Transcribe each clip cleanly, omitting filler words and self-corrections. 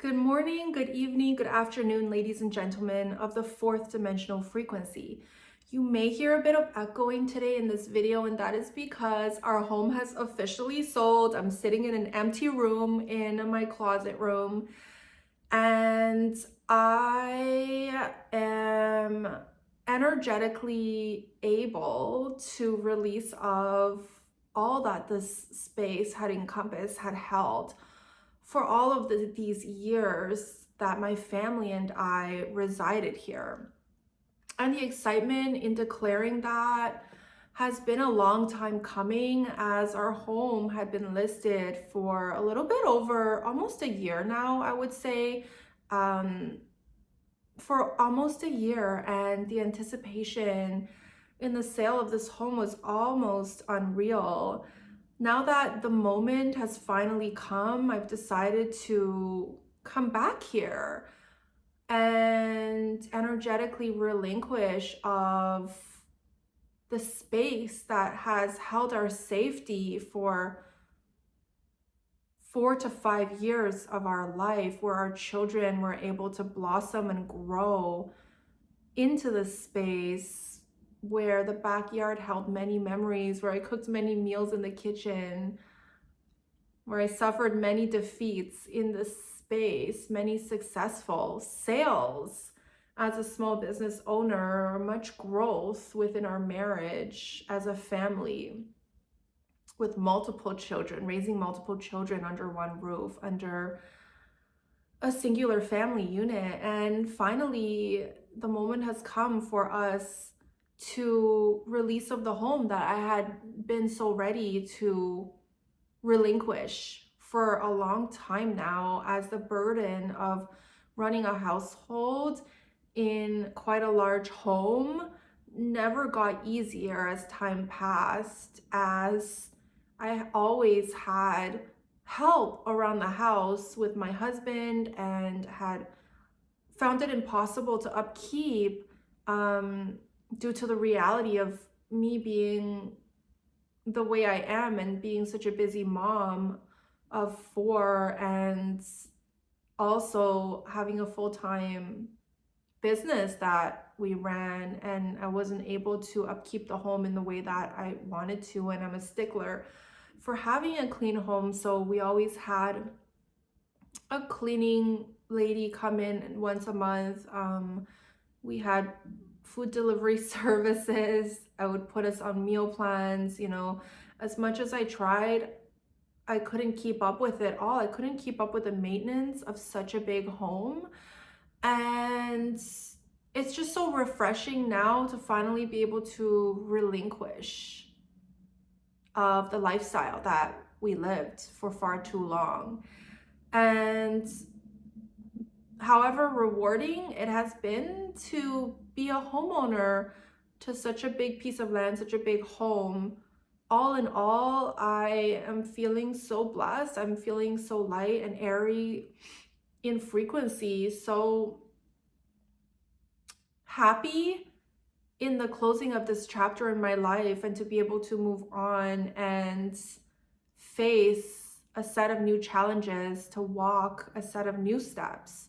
Good morning, good evening, good afternoon, ladies and gentlemen of the fourth dimensional frequency. You may hear a bit of echoing today in this video, and that is because our home has officially sold. I'm sitting in an empty room in my closet room, and I am energetically able to release of all that this space had encompassed, had held for all of these years that my family and I resided here. And the excitement in declaring that has been a long time coming, as our home had been listed for a little bit over almost a year now, I would say. For almost a year, and the anticipation in the sale of this home was almost unreal. Now that the moment has finally come, I've decided to come back here and energetically relinquish of the space that has held our safety for 4 to 5 years of our life, where our children were able to blossom and grow into the space, where the backyard held many memories, where I cooked many meals in the kitchen, where I suffered many defeats in this space, many successful sales as a small business owner, much growth within our marriage as a family, with multiple children, raising multiple children under one roof, under a singular family unit. And finally, the moment has come for us to release of the home that I had been so ready to relinquish for a long time now, as the burden of running a household in quite a large home never got easier as time passed, as I always had help around the house with my husband and had found it impossible to upkeep due to the reality of me being the way I am and being such a busy mom of 4, and also having a full-time business that we ran, and I wasn't able to upkeep the home in the way that I wanted to. And I'm a stickler for having a clean home, so we always had a cleaning lady come in once a month. We had food delivery services. I would put us on meal plans. As much as I tried, I couldn't keep up with it all. I couldn't keep up with the maintenance of such a big home. And it's just so refreshing now to finally be able to relinquish of the lifestyle that we lived for far too long. And however rewarding it has been to be a homeowner to such a big piece of land, such a big home, all in all, I am feeling so blessed. I'm feeling so light and airy in frequency, so happy in the closing of this chapter in my life, and to be able to move on and face a set of new challenges, to walk a set of new steps,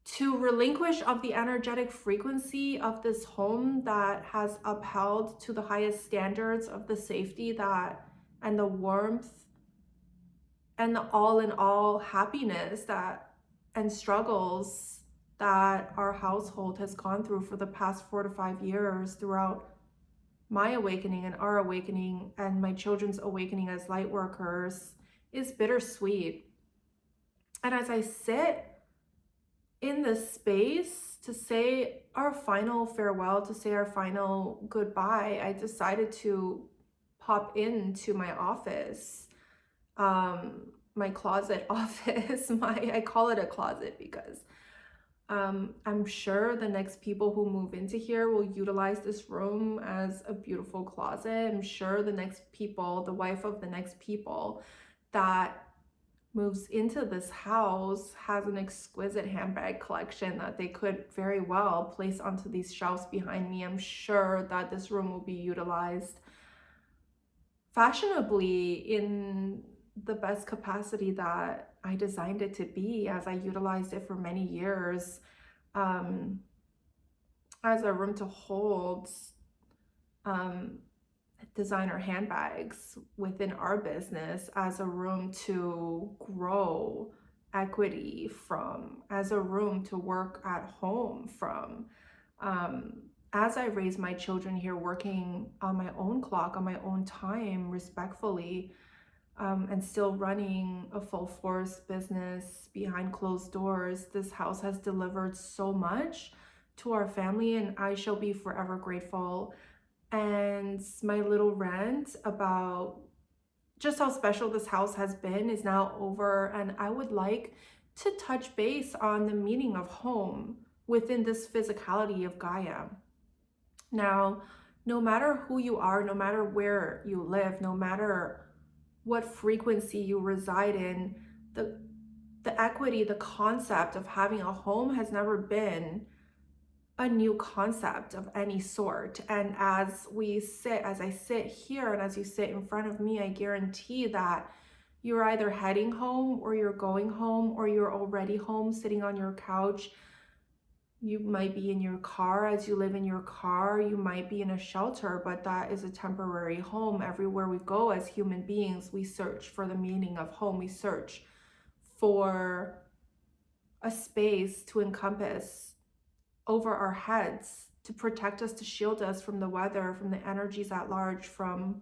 to relinquish of the energetic frequency of this home that has upheld to the highest standards of the safety that, and the warmth, and the all in all happiness that, and struggles that our household has gone through for the past 4 to 5 years, throughout my awakening and our awakening and my children's awakening as light workers, is bittersweet. And as I sit in this space to say our final farewell, to say our final goodbye, I decided to pop into my office, my closet office. I call it a closet because I'm sure the next people who move into here will utilize this room as a beautiful closet. I'm sure the next people, the wife of the next people that moves into this house, has an exquisite handbag collection that they could very well place onto these shelves behind me. I'm sure that this room will be utilized fashionably in the best capacity that I designed it to be, as I utilized it for many years, um, as a room to hold um, designer handbags within our business, as a room to grow equity from, as a room to work at home from. Um, as I raise my children here, working on my own clock, on my own time, respectfully, and still running a full force business behind closed doors, this house has delivered so much to our family, and I shall be forever grateful. And my little rant about just how special this house has been is now over, and I would like to touch base on the meaning of home within this physicality of Gaia. Now, no matter who you are, no matter where you live, no matter what frequency you reside in, the equity, the concept of having a home has never been a new concept of any sort. And as I sit here and as you sit in front of me, I guarantee that you're either heading home or you're going home or you're already home sitting on your couch. You might be in your car as you live in your car. You might be in a shelter, but that is a temporary home. Everywhere we go as human beings, we search for the meaning of home. We search for a space to encompass over our heads, to protect us, to shield us from the weather, from the energies at large, from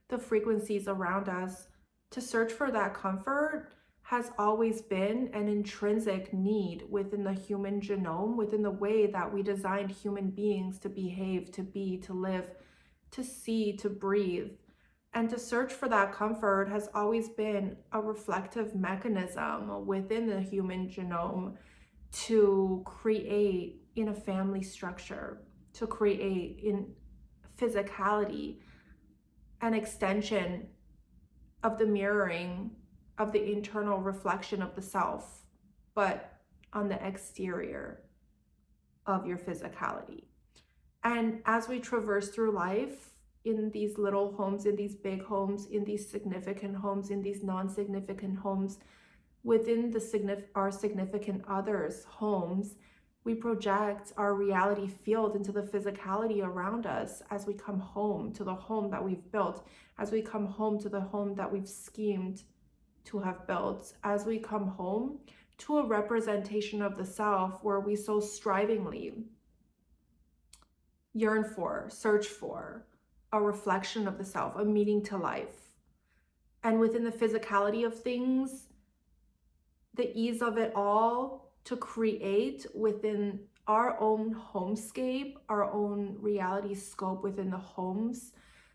the frequencies around us. To search for that comfort has always been an intrinsic need within the human genome, within the way that we designed human beings to behave, to be, to live, to see, to breathe. And to search for that comfort has always been a reflective mechanism within the human genome to create in a family structure, to create in physicality an extension of the mirroring of the internal reflection of the self, but on the exterior of your physicality. And as we traverse through life, in these little homes, in these big homes, in these significant homes, in these non-significant homes, within our significant others' homes, we project our reality field into the physicality around us as we come home to the home that we've built, as we come home to the home that we've schemed to have built, as we come home to a representation of the self where we so strivingly yearn for, search for a reflection of the self, a meaning to life. And within the physicality of things, the ease of it all, to create within our own homescape, our own reality scope within the homes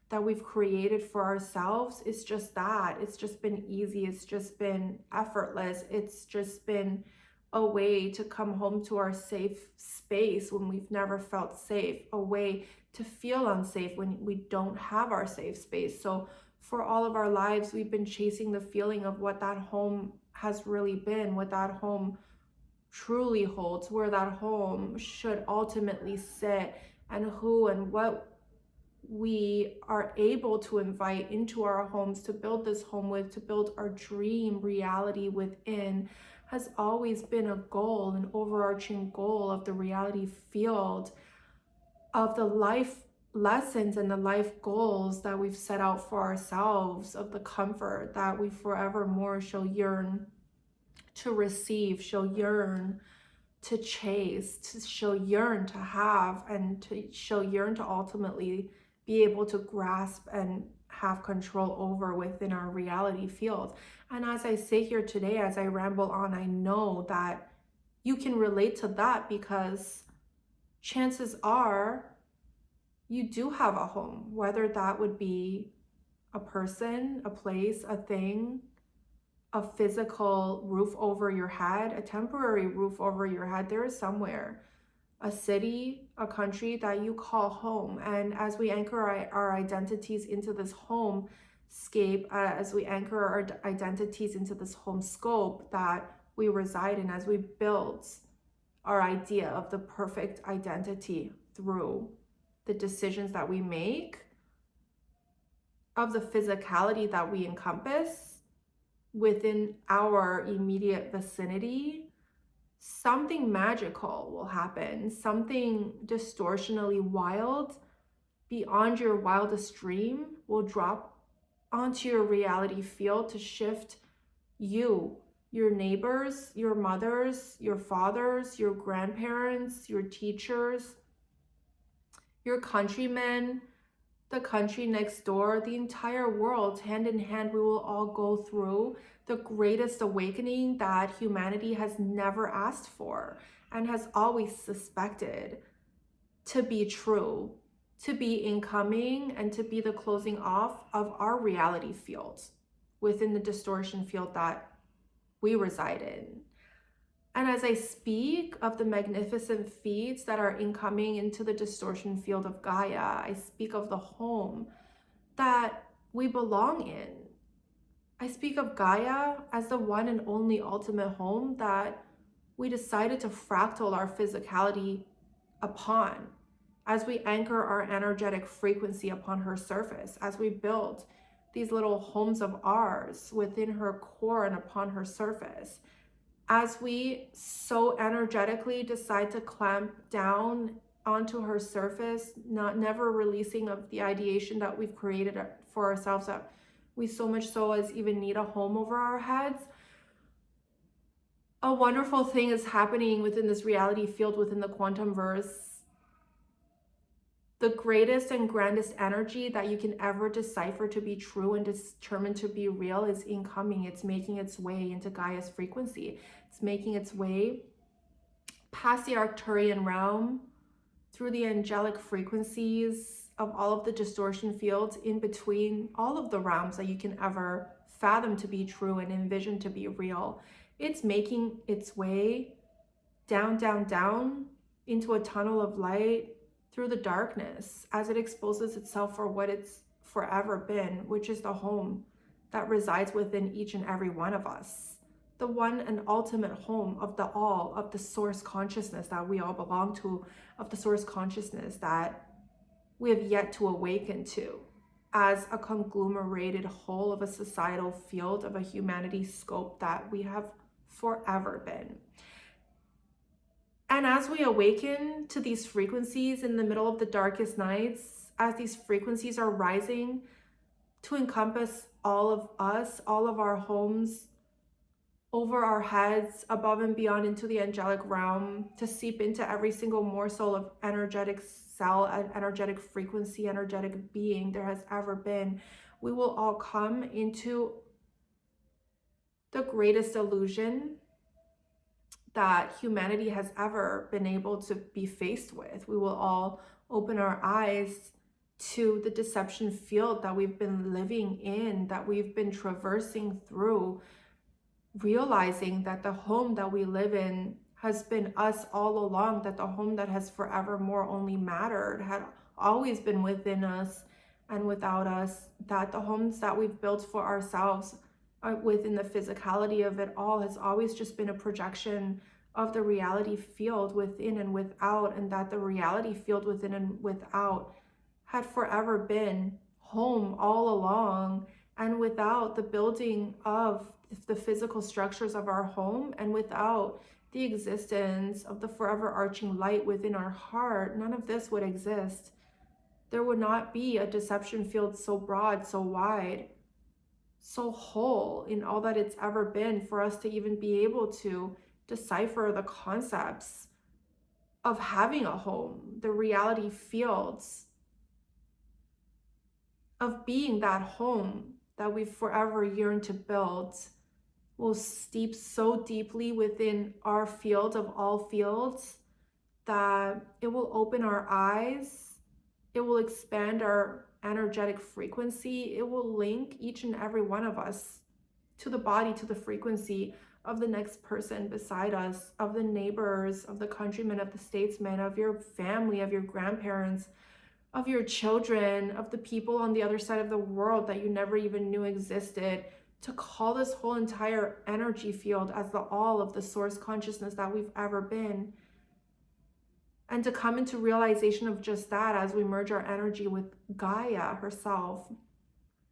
that we've created for ourselves, is just that. It's just been easy. It's just been effortless. It's just been a way to come home to our safe space when we've never felt safe, a way to feel unsafe when we don't have our safe space. So for all of our lives, we've been chasing the feeling of what that home has really been, what that home truly holds, where that home should ultimately sit, and who and what we are able to invite into our homes to build this home with, to build our dream reality within, has always been a goal, an overarching goal of the reality field, of the life lessons and the life goals that we've set out for ourselves, of the comfort that we forevermore shall yearn to receive, shall yearn to chase, shall yearn to have, and shall yearn to ultimately be able to grasp and have control over within our reality field. And as I sit here today, as I ramble on, I know that you can relate to that, because chances are you do have a home, whether that would be a person, a place, a thing, a physical roof over your head, a temporary roof over your head. There is somewhere, a city, a country that you call home. And as we anchor our identities into this homescape, as we anchor our identities into this home scope that we reside in, as we build our idea of the perfect identity through the decisions that we make, of the physicality that we encompass, within our immediate vicinity, something magical will happen, something distortionally wild beyond your wildest dream will drop onto your reality field to shift you, your neighbors, your mothers, your fathers, your grandparents, your teachers, your countrymen, the country next door, the entire world. Hand in hand, we will all go through the greatest awakening that humanity has never asked for and has always suspected to be true, to be incoming, and to be the closing off of our reality field within the distortion field that we reside in. And as I speak of the magnificent feats that are incoming into the distortion field of Gaia, I speak of the home that we belong in. I speak of Gaia as the one and only ultimate home that we decided to fractal our physicality upon, as we anchor our energetic frequency upon her surface, as we build these little homes of ours within her core and upon her surface, as we so energetically decide to clamp down onto her surface, never releasing of the ideation that we've created for ourselves, that we so much so as even need a home over our heads. A wonderful thing is happening within this reality field, within the quantumverse. The greatest and grandest energy that you can ever decipher to be true and determine to be real is incoming. It's making its way into Gaia's frequency. It's making its way past the Arcturian realm, through the angelic frequencies of all of the distortion fields, in between all of the realms that you can ever fathom to be true and envision to be real. It's making its way down, down, down into a tunnel of light, through the darkness, as it exposes itself for what it's forever been, which is the home that resides within each and every one of us. The one and ultimate home of the all, of the source consciousness that we all belong to, of the source consciousness that we have yet to awaken to, as a conglomerated whole of a societal field, of a humanity scope that we have forever been. And as we awaken to these frequencies in the middle of the darkest nights, as these frequencies are rising to encompass all of us, all of our homes, over our heads, above and beyond into the angelic realm, to seep into every single morsel of energetic cell, energetic frequency, energetic being there has ever been, we will all come into the greatest illusion that humanity has ever been able to be faced with. We will all open our eyes to the deception field that we've been living in, that we've been traversing through, realizing that the home that we live in has been us all along, that the home that has forevermore only mattered had always been within us and without us, that the homes that we've built for ourselves within the physicality of it all has always just been a projection of the reality field within and without, and that the reality field within and without had forever been home all along. And without the building of the physical structures of our home, and without the existence of the forever arching light within our heart, none of this would exist. There would not be a deception field so broad, so wide, so whole in all that it's ever been, for us to even be able to decipher the concepts of having a home, the reality fields of being that home that we've forever yearned to build, will steep so deeply within our field of all fields that it will open our eyes, it will expand our energetic frequency, it will link each and every one of us to the body, to the frequency of the next person beside us, of the neighbors, of the countrymen, of the statesmen, of your family, of your grandparents, of your children, of the people on the other side of the world that you never even knew existed, to call this whole entire energy field as the all of the source consciousness that we've ever been. And to come into realization of just that, as we merge our energy with Gaia herself,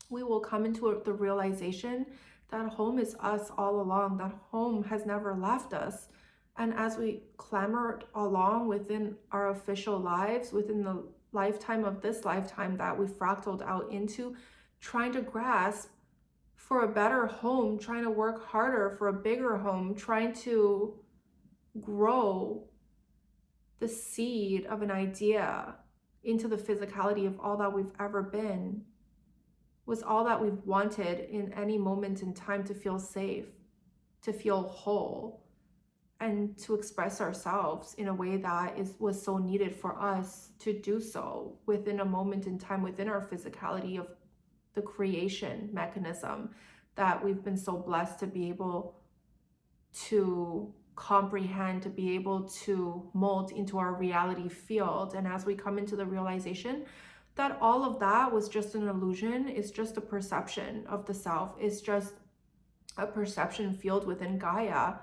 we will come into the realization That home is us all along. That home has never left us. And as we clambered along within our official lives, within the lifetime of this lifetime that we fractaled out into, trying to grasp for a better home, trying to work harder for a bigger home, trying to grow the seed of an idea into the physicality of all that we've ever been, was all that we've wanted in any moment in time, to feel safe, to feel whole, and to express ourselves in a way that was so needed for us to do so within a moment in time, within our physicality of the creation mechanism that we've been so blessed to be able to comprehend, to be able to mold into our reality field. And as we come into the realization that all of that was just an illusion, is just a perception of the self, is just a perception field within Gaia,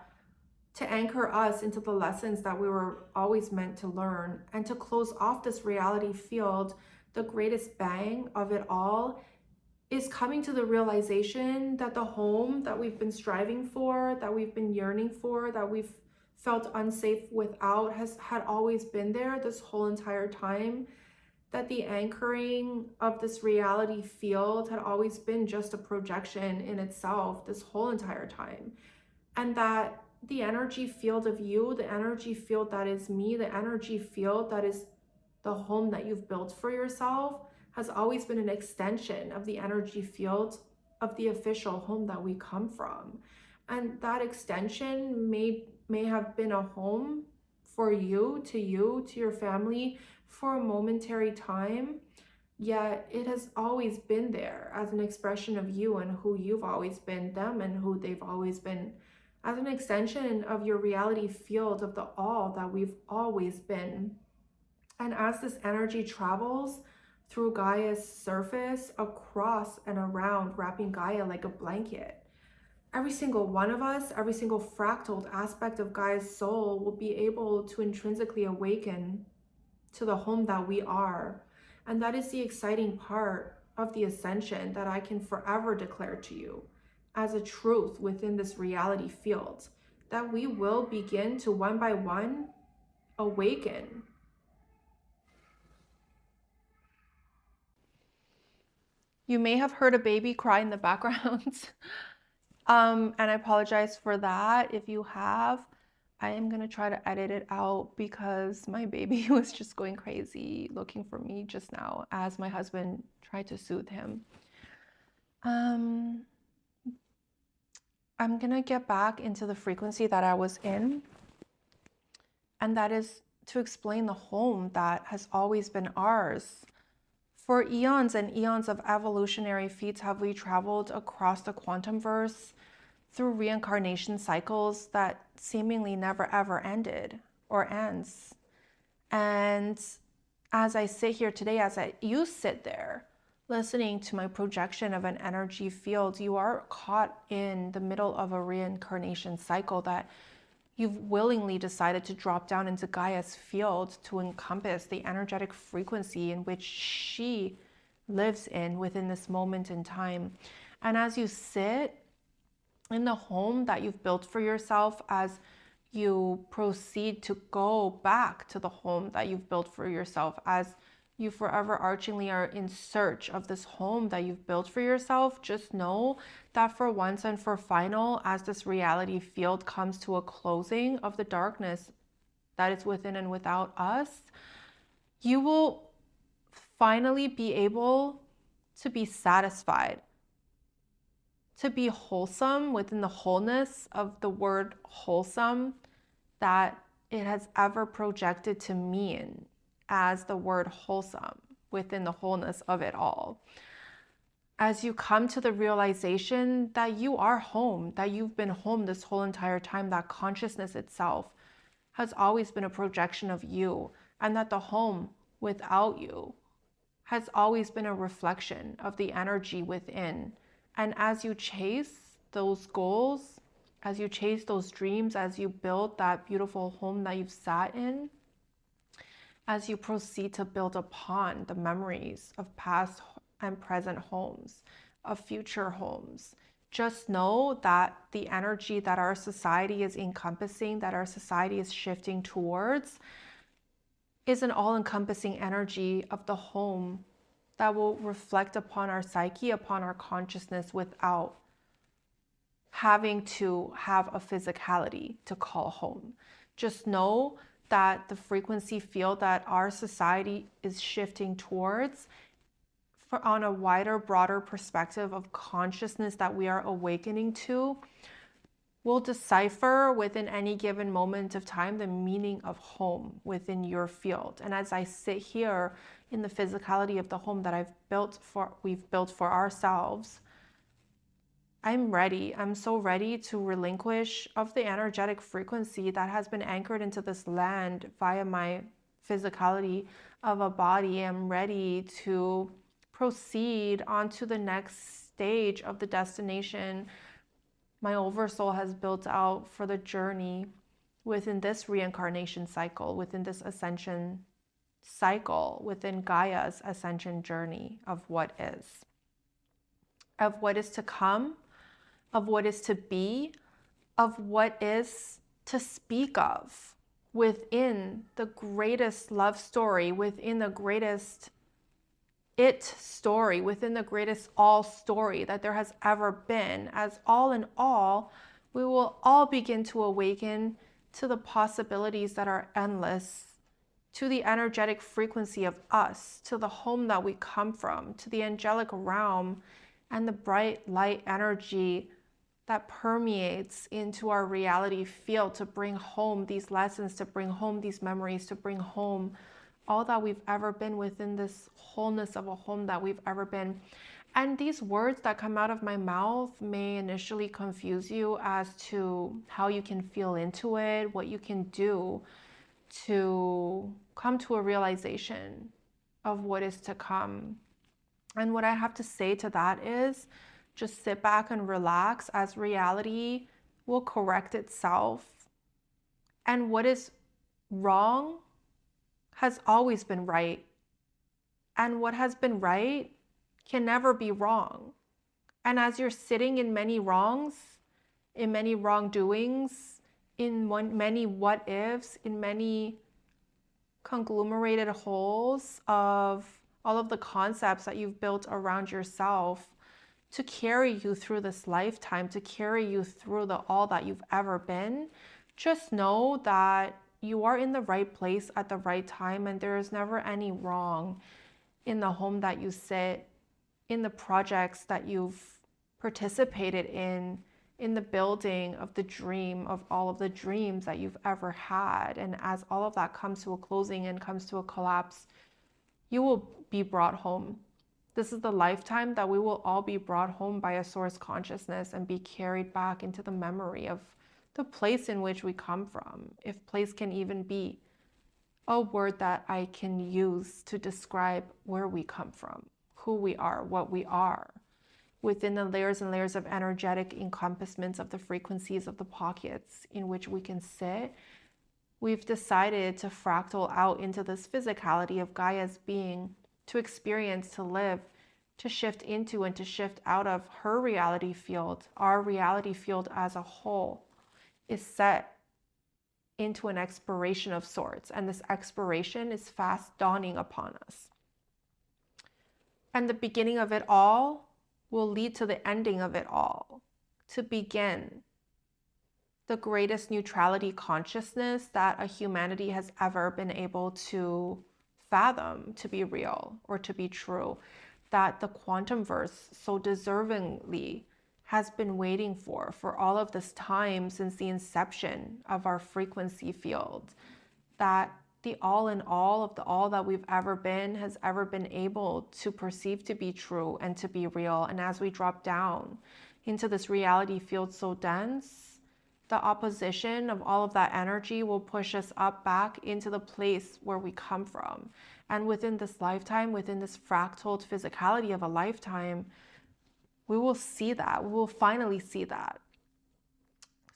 to anchor us into the lessons that we were always meant to learn, and to close off this reality field, the greatest bang of it all is coming to the realization that the home that we've been striving for, that we've been yearning for, that we've felt unsafe without, had always been there this whole entire time. That the anchoring of this reality field had always been just a projection in itself this whole entire time. And that the energy field of you, the energy field that is me, the energy field that is the home that you've built for yourself, has always been an extension of the energy field of the official home that we come from. And that extension may have been a home for you, to your family, for a momentary time, yet it has always been there as an expression of you and who you've always been, them and who they've always been, as an extension of your reality field of the all that we've always been. And as this energy travels through Gaia's surface, across and around, wrapping Gaia like a blanket, every single one of us, every single fractaled aspect of Gaia's soul will be able to intrinsically awaken to the home that we are. And that is the exciting part of the ascension that I can forever declare to you as a truth within this reality field, that we will begin to one by one awaken. You may have heard a baby cry in the background. And I apologize for that if you have. I am going to try to edit it out because my baby was just going crazy looking for me just now as my husband tried to soothe him. I'm going to get back into the frequency that I was in, and that is to explain the home that has always been ours. For eons and eons of evolutionary feats have we traveled across the quantumverse through reincarnation cycles that seemingly never ever ended or ends. And as I sit here today, you sit there listening to my projection of an energy field, you are caught in the middle of a reincarnation cycle that you've willingly decided to drop down into Gaia's field to encompass the energetic frequency in which she lives in within this moment in time. And as you sit in the home that you've built for yourself, as you proceed to go back to the home that you've built for yourself, as you forever archingly are in search of this home that you've built for yourself, just know that for once and for final, as this reality field comes to a closing of the darkness that is within and without us, you will finally be able to be satisfied, to be wholesome within the wholeness of the word wholesome that it has ever projected to mean as the word wholesome within the wholeness of it all. As you come to the realization that you are home, that you've been home this whole entire time, that consciousness itself has always been a projection of you, and that the home without you has always been a reflection of the energy within. And as you chase those goals, as you chase those dreams, as you build that beautiful home that you've sat in, as you proceed to build upon the memories of past and present homes, of future homes, just know that the energy that our society is encompassing, that our society is shifting towards, is an all-encompassing energy of the home that will reflect upon our psyche, upon our consciousness, without having to have a physicality to call home. Just know that the frequency field that our society is shifting towards, on a wider, broader perspective of consciousness that we are awakening to, will decipher within any given moment of time the meaning of home within your field. And as I sit here in the physicality of the home that we've built for ourselves, I'm ready. I'm so ready to relinquish of the energetic frequency that has been anchored into this land via my physicality of a body. I'm ready to proceed onto the next stage of the destination my oversoul has built out for the journey within this reincarnation cycle, within this ascension cycle, within Gaia's ascension journey of what is to come, of what is to be, of what is to speak of within the greatest love story, within the greatest story, within the greatest all story that there has ever been. As all in all, we will all begin to awaken to the possibilities that are endless, to the energetic frequency of us, to the home that we come from, to the angelic realm, and the bright light energy that permeates into our reality field to bring home these lessons, to bring home these memories, to bring home all that we've ever been within this wholeness of a home that we've ever been. And these words that come out of my mouth may initially confuse you as to how you can feel into it, what you can do to come to a realization of what is to come. And what I have to say to that is just sit back and relax, as reality will correct itself. And what is wrong has always been right. And what has been right can never be wrong. And as you're sitting in many wrongs, in many wrongdoings, in many what ifs, in many conglomerated wholes of all of the concepts that you've built around yourself to carry you through this lifetime, to carry you through all that you've ever been, just know that you are in the right place at the right time, and there is never any wrong in the home that you sit, in the projects that you've participated in the building of the dream, of all of the dreams that you've ever had. And as all of that comes to a closing and comes to a collapse, you will be brought home. This is the lifetime that we will all be brought home by a source consciousness and be carried back into the memory of the place in which we come from, if place can even be a word that I can use to describe where we come from, who we are, what we are, within the layers and layers of energetic encompassments of the frequencies of the pockets in which we can sit. We've decided to fractal out into this physicality of Gaia's being, to experience, to live, to shift into and to shift out of her reality field. Our reality field as a whole is set into an expiration of sorts, and this expiration is fast dawning upon us. And the beginning of it all will lead to the ending of it all, to begin the greatest neutrality consciousness that a humanity has ever been able to fathom to be real or to be true, that the quantumverse so deservingly has been waiting for all of this time since the inception of our frequency field, that the all in all of the all that we've ever been has ever been able to perceive to be true and to be real. And as we drop down into this reality field so dense, the opposition of all of that energy will push us up back into the place where we come from. And within this lifetime, within this fractaled physicality of a lifetime, we will see that. We will finally see that.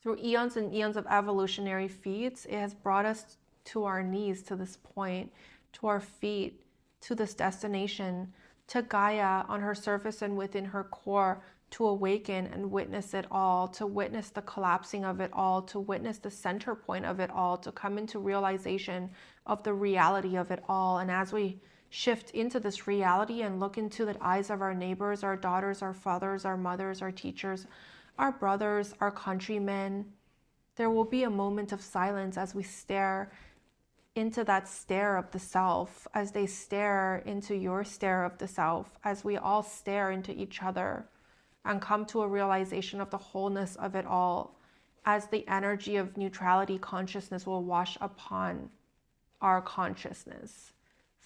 Through eons and eons of evolutionary feats, it has brought us to our knees, to this point, to our feet, to this destination, to Gaia on her surface and within her core, to awaken and witness it all, to witness the collapsing of it all, to witness the center point of it all, to come into realization of the reality of it all. And as we shift into this reality and look into the eyes of our neighbors, our daughters, our fathers, our mothers, our teachers, our brothers, our countrymen, there will be a moment of silence as we stare into that stare of the self, as they stare into your stare of the self, as we all stare into each other and come to a realization of the wholeness of it all, as the energy of neutrality consciousness will wash upon our consciousness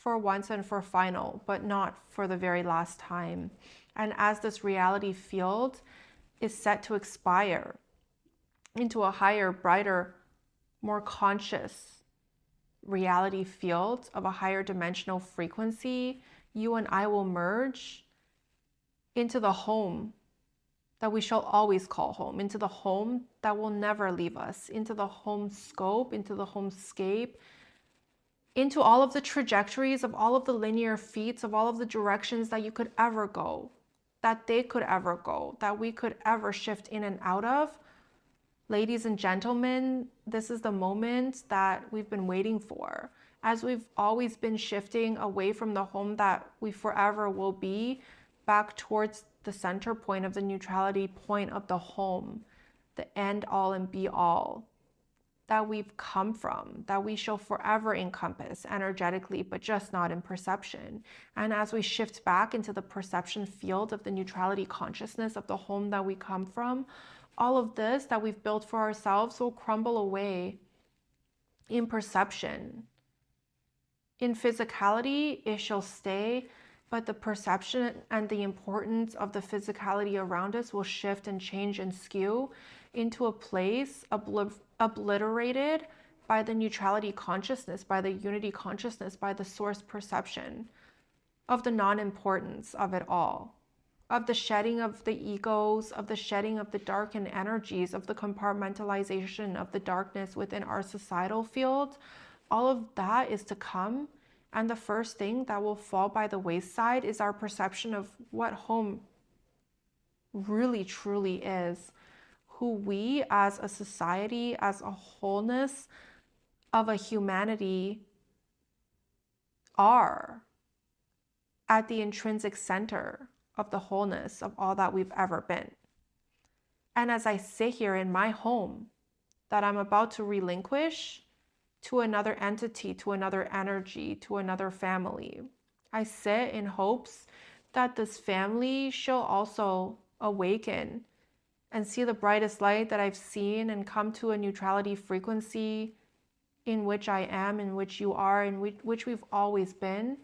for once and for final, but not for the very last time. And as this reality field is set to expire into a higher, brighter, more conscious reality field of a higher dimensional frequency, you and I will merge into the home that we shall always call home, into the home that will never leave us, into the home scope, into the homescape, into all of the trajectories of all of the linear feats of all of the directions that you could ever go, that they could ever go, that we could ever shift in and out of. Ladies and gentlemen, this is the moment that we've been waiting for. As we've always been shifting away from the home that we forever will be, back towards the center point of the neutrality point of the home, the end all and be all that we've come from, that we shall forever encompass energetically, but just not in perception. And as we shift back into the perception field of the neutrality consciousness of the home that we come from, all of this that we've built for ourselves will crumble away in perception. In physicality, it shall stay, but the perception and the importance of the physicality around us will shift and change and skew into a place obliterated by the neutrality consciousness, by the unity consciousness, by the source perception of the non-importance of it all, of the shedding of the egos, of the shedding of the darkened energies, of the compartmentalization of the darkness within our societal field. All of that is to come. And the first thing that will fall by the wayside is our perception of what home really truly is, who we as a society, as a wholeness of a humanity are at the intrinsic center of the wholeness of all that we've ever been. And as I sit here in my home that I'm about to relinquish to another entity, to another energy, to another family, I sit in hopes that this family shall also awaken and see the brightest light that I've seen and come to a neutrality frequency in which I am, in which you are, in which we've always been,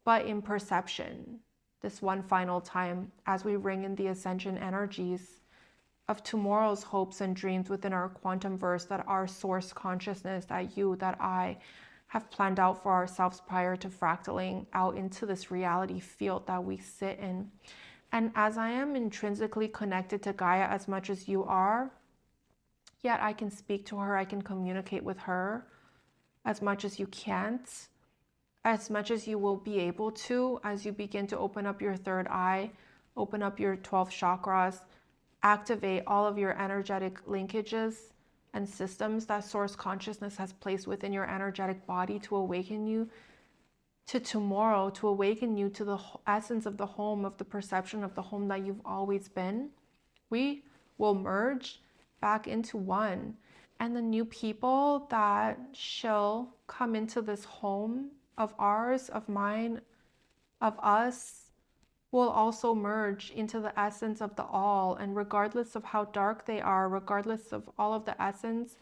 but in perception. This one final time as we ring in the ascension energies of tomorrow's hopes and dreams within our quantumverse, that our source consciousness, that you, that I have planned out for ourselves prior to fractaling out into this reality field that we sit in. And as I am intrinsically connected to Gaia as much as you are, yet I can speak to her, I can communicate with her as much as you can't, as much as you will be able to as you begin to open up your third eye, open up your 12 chakras, activate all of your energetic linkages and systems that source consciousness has placed within your energetic body to awaken you to tomorrow, to awaken you to the essence of the home, of the perception of the home that you've always been. We will merge back into one. And the new people that shall come into this home of ours, of mine, of us, will also merge into the essence of the all. And regardless of how dark they are, regardless of all of the essence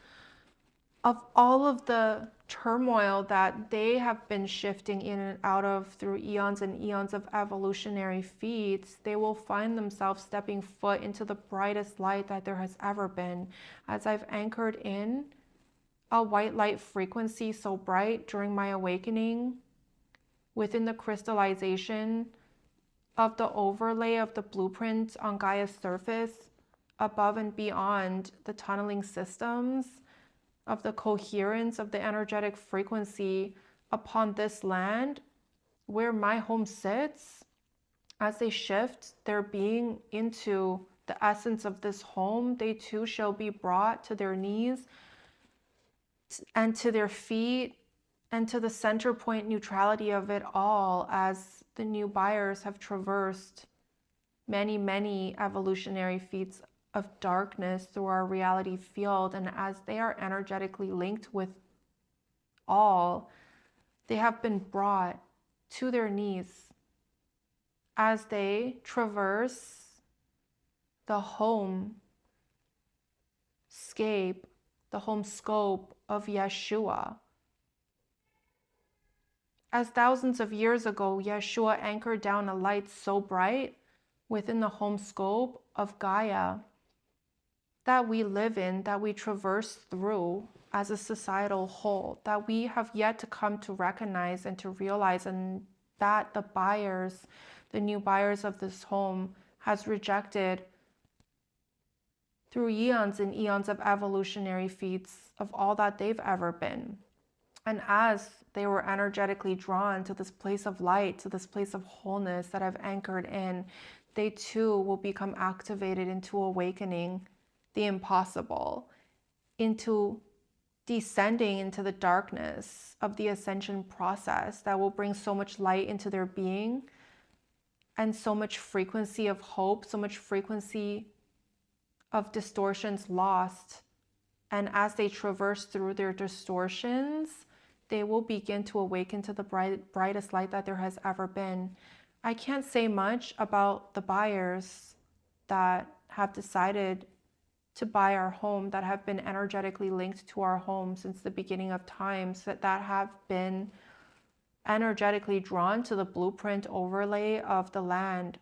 of all of the turmoil that they have been shifting in and out of through eons and eons of evolutionary feats, they will find themselves stepping foot into the brightest light that there has ever been. As I've anchored in a white light frequency so bright during my awakening, within the crystallization of the overlay of the blueprint on Gaia's surface, above and beyond the tunneling systems, of the coherence of the energetic frequency upon this land where my home sits, as they shift their being into the essence of this home, they too shall be brought to their knees and to their feet and to the center point neutrality of it all, as the new buyers have traversed many, many evolutionary feats of darkness through our reality field. And as they are energetically linked with all, they have been brought to their knees as they traverse the home scape, the home scope of Yeshua. As thousands of years ago, Yeshua anchored down a light so bright within the home scope of Gaia that we live in, that we traverse through as a societal whole, that we have yet to come to recognize and to realize, and that the buyers, the new buyers of this home, has rejected through eons and eons of evolutionary feats of all that they've ever been. And as they were energetically drawn to this place of light, to this place of wholeness that I've anchored in, they too will become activated into awakening the impossible, into descending into the darkness of the ascension process that will bring so much light into their being and so much frequency of hope, so much frequency of distortions lost. And as they traverse through their distortions, they will begin to awaken to the brightest light that there has ever been. I can't say much about the buyers that have decided to buy our home, that have been energetically linked to our home since the beginning of times, that have been energetically drawn to the blueprint overlay of the land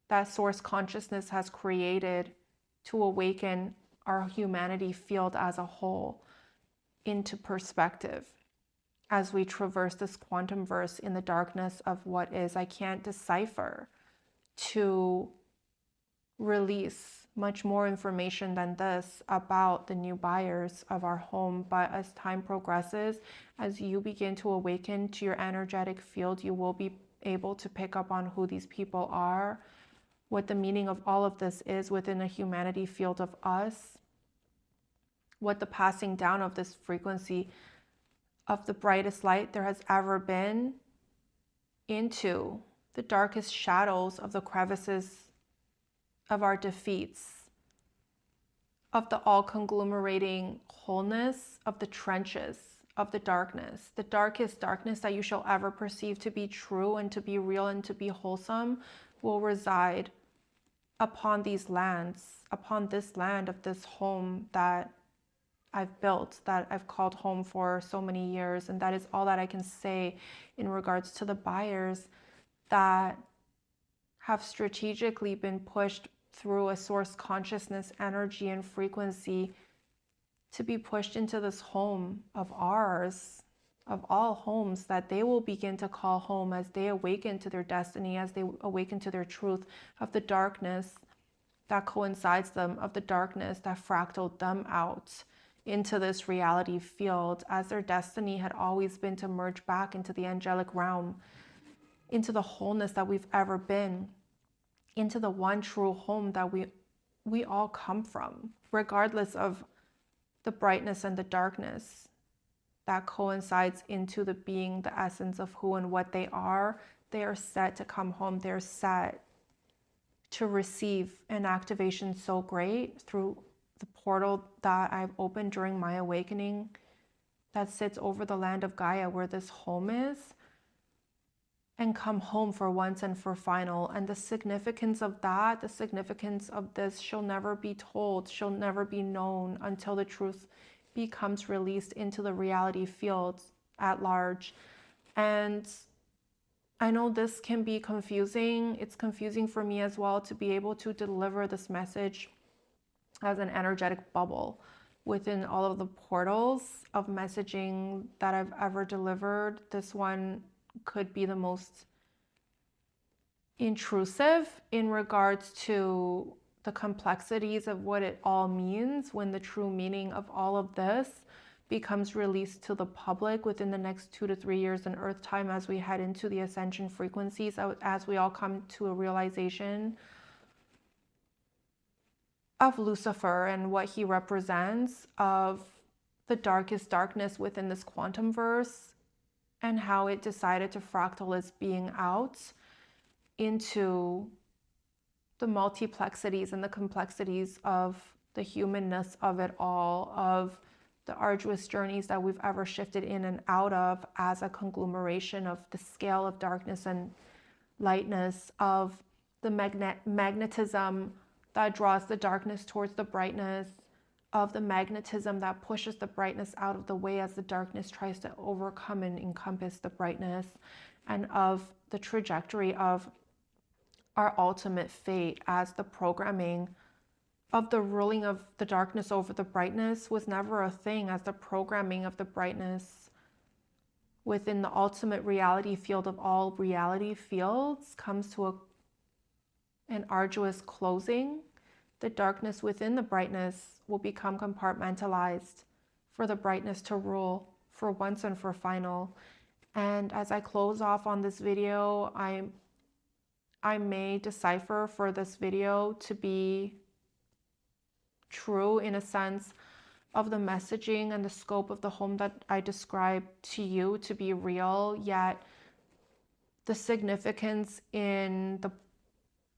that source consciousness has created to awaken our humanity field as a whole into perspective as we traverse this quantumverse in the darkness of what is. I can't decipher to release much more information than this about the new buyers of our home. But as time progresses, as you begin to awaken to your energetic field, you will be able to pick up on who these people are, what the meaning of all of this is within a humanity field of us, what the passing down of this frequency of the brightest light there has ever been into the darkest shadows of the crevices of our defeats, of the all conglomerating wholeness of the trenches of the darkness, the darkest darkness that you shall ever perceive to be true and to be real and to be wholesome, will reside upon these lands, upon this land of this home that I've built, that I've called home for so many years. And that is all that I can say in regards to the buyers that have strategically been pushed through a source consciousness, energy, and frequency to be pushed into this home of ours, of all homes that they will begin to call home as they awaken to their destiny, as they awaken to their truth of the darkness that coincides them, of the darkness that fractaled them out into this reality field, as their destiny had always been to merge back into the angelic realm, into the wholeness that we've ever been, into the one true home that we all come from, regardless of the brightness and the darkness that coincides into the being, the essence of who and what they are. They are set to come home. They're set to receive an activation so great through the portal that I've opened during my awakening that sits over the land of Gaia where this home is, and come home for once and for final. And the significance of that, the significance of this shall never be told, shall never be known until the truth becomes released into the reality field at large. And I know this can be confusing. It's confusing for me as well to be able to deliver this message as an energetic bubble within all of the portals of messaging that I've ever delivered. This one could be the most intrusive in regards to the complexities of what it all means, when the true meaning of all of this becomes released to the public within the next 2 to 3 years in Earth time, as we head into the ascension frequencies, as we all come to a realization of Lucifer and what he represents, of the darkest darkness within this quantumverse, and how it decided to fractal its being out into the multiplexities and the complexities of the humanness of it all, of the arduous journeys that we've ever shifted in and out of as a conglomeration of the scale of darkness and lightness, of the magnetism that draws the darkness towards the brightness, of the magnetism that pushes the brightness out of the way as the darkness tries to overcome and encompass the brightness, and of the trajectory of our ultimate fate, as the programming of the ruling of the darkness over the brightness was never a thing, as the programming of the brightness within the ultimate reality field of all reality fields comes to an arduous closing. The darkness within the brightness will become compartmentalized for the brightness to rule for once and for final. And as I close off on this video, I may decipher for this video to be true in a sense of the messaging and the scope of the home that I described to you to be real, yet the significance in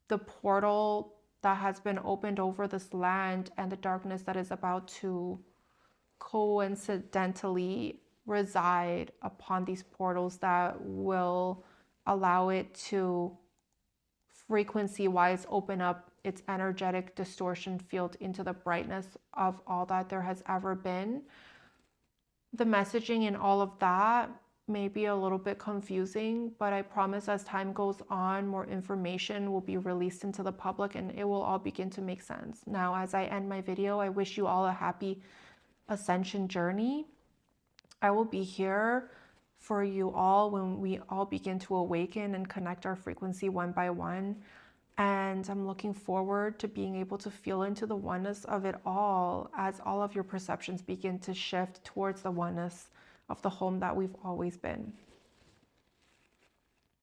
the portal that has been opened over this land and the darkness that is about to coincidentally reside upon these portals that will allow it to frequency-wise open up its energetic distortion field into the brightness of all that there has ever been. The messaging in all of that may be a little bit confusing, but I promise as time goes on, more information will be released into the public and it will all begin to make sense. Now, as I end my video, I wish you all a happy ascension journey. I will be here for you all when we all begin to awaken and connect our frequency one by one. And I'm looking forward to being able to feel into the oneness of it all as all of your perceptions begin to shift towards the oneness of the home that we've always been.